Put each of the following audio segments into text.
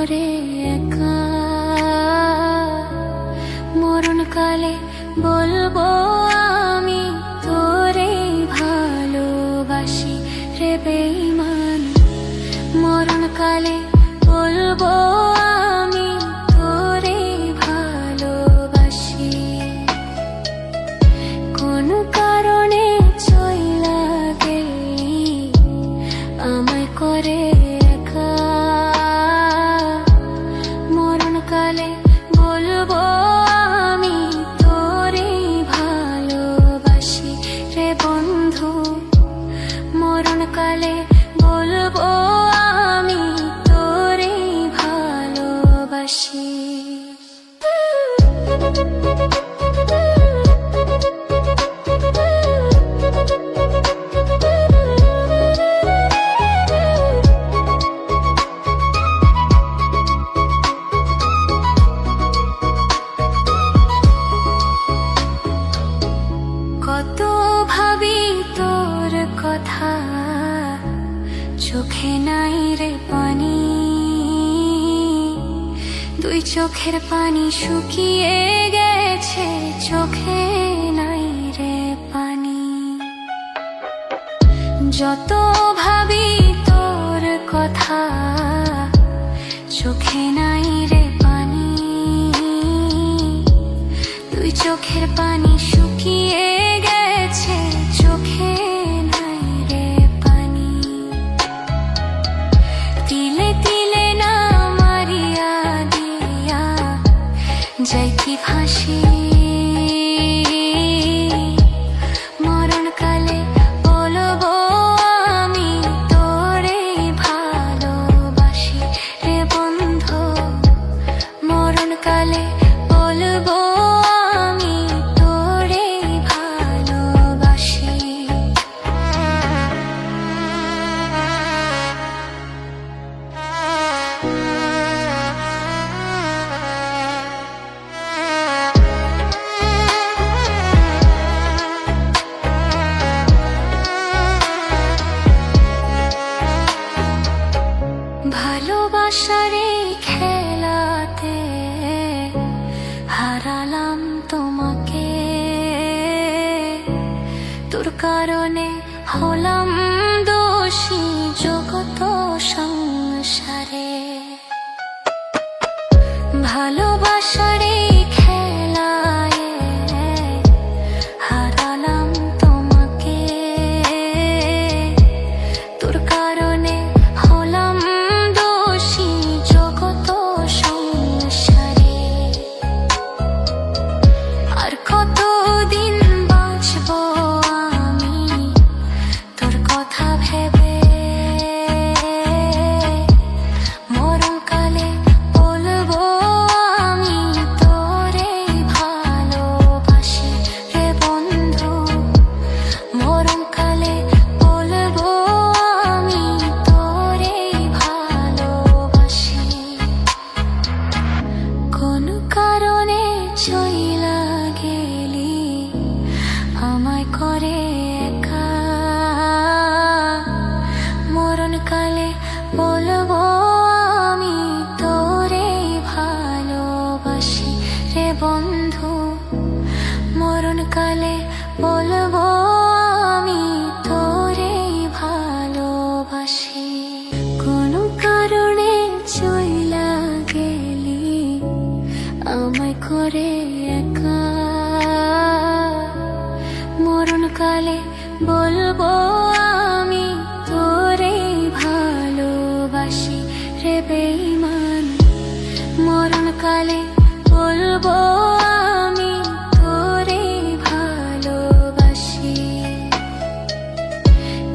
করে একা, মরণকালে বলবো আমি তোরে ভালোবাসি রে বেঈমান। মরণকালে বলবো আমি তোরে ভালোবাসি। কোন কারণে চইলা গেলি আমায় করে একা, মরণকালে বলবো আমি তোরে ভালোবাসি রে বন্ধু। মরণকালে বলবো আমি তোরে ভালোবাসি। কত ভাবি তোর কথা, চোখে নাই রে পানি, দুই চোখের পানি শুকিয়ে গেছে, চোখে নাই রে পানি। যত ভাবি তোর কথা, চোখে নাই রে পানি, দুই চোখের পানি শুকিয়ে গেছে, চোখে নাই রে পানি। তিলে তিলে না মারিয়া দিয়া যাই কি ফাঁসি, মরণকালে বলবো আমি তোরে ভালোবাসি রে বন্ধু। মরণকালে বলবো আমি তোরে ভালোবাসি। ভালোবাসার এই খেলাতে হারালাম তোমাকে, তোর কারণে হলাম দোষী জগত সংসারে। ভালোবাসার এই খেলায় হারালাম তোমাকে, তোর কারণে হলাম দোষী জগত সংসারে। আর কতদিন বাঁচবো আমি তোর কথা ভেবে, মরণকালে বলবো আমি তোরে ভালোবাসি রে বন্ধু। মরণকালে বলবো আমি তোরে ভালোবাসি। কোন কারণে চইলা গেলি আমায় করে একা, মরণকালে বলবো আমি তোরে ভালোবাসি রে বন্ধু। মরণকালে বলবো আমি তোরে ভালোবাসি। কোন কারণে চইলা গেলি আমায় করে একা, মরণকালে বলবো আমি তোরে ভালোবাসি রে বেঈমান। মরণকালে বলবো আমি তোরে ভালোবাসি।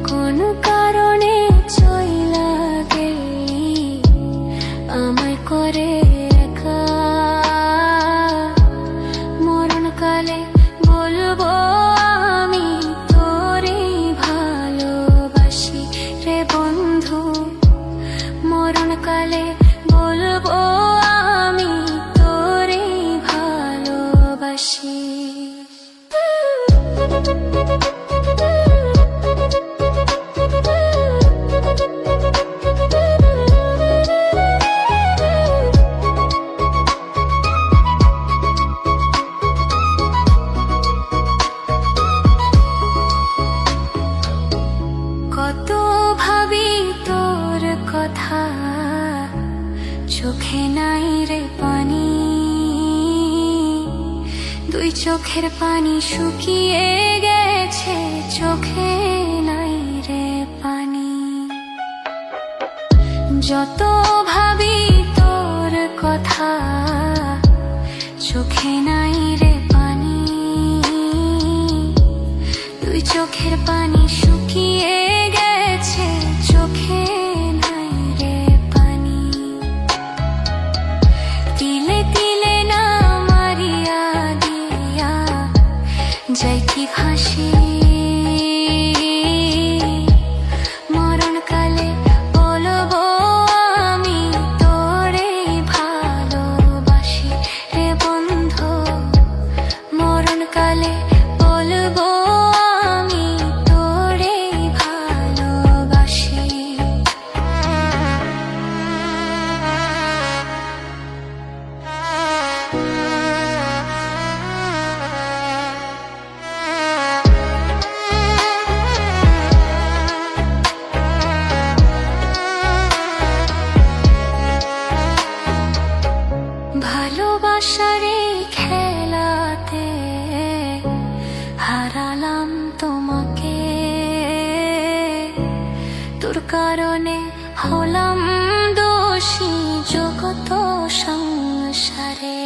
কোন কারণে চইলা গেলি আমায় করে একা, মরণকালে বলবো আমি তোরে ভালোবাসি। দুই চোখের পানি শুকিয়ে গেছে, চোখে নাই রে পানি। যত ভাবি তোর কথা, চোখে নাই রে পানি। দুই চোখের পানি শুকিয়ে গেছে, চোখে নাই রে পানি। তিলে তিলে না মারিয়া দিয়া যাই কি ফাঁসি, মরণকালে বলবো আমি তোরে ভালোবাসি রে বন্ধু। মরণকালে বলবো আমি তোরে ভালোবাসি। ভালোবাসার এই খেলাতে হারালাম তোমাকে, তোর কারণে হলাম দোষী জগত সংসারে।